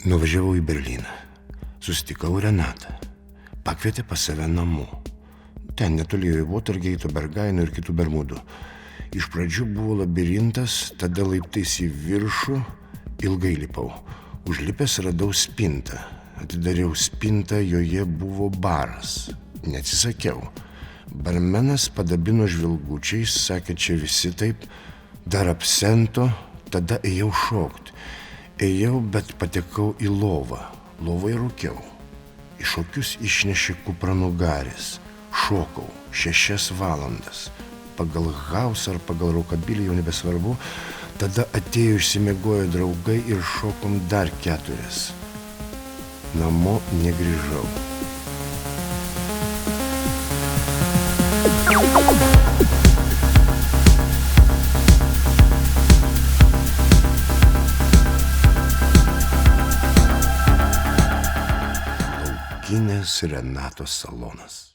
Nuvažiavau į Berlyną. Susitikau Renatą. Pakvietė pas save namo. Ten netoli Watergate, Bergaino ir kitų Bermudų. Iš pradžių buvo labirintas, tada laiptais į viršų ilgai lipau. Užlipęs radau spintą. Atidariau spintą, joje buvo baras. Neatsisakiau. Barmenas padabino žvilgučiais, sakė, čia visi taip, dar absento, tada ėjau šokti. Ėjau, bet patekau į lovą. Lovoje rūkiau. Į šokius išnešė kupranugaris. Šokau 6 valandas. Pagal hausą ar pagal rockabilly, jau nebesvarbu. Tada atėjo išsimiegojo draugai ir šokom dar 4. Namo negrįžau. Laukinės Renatos salonas.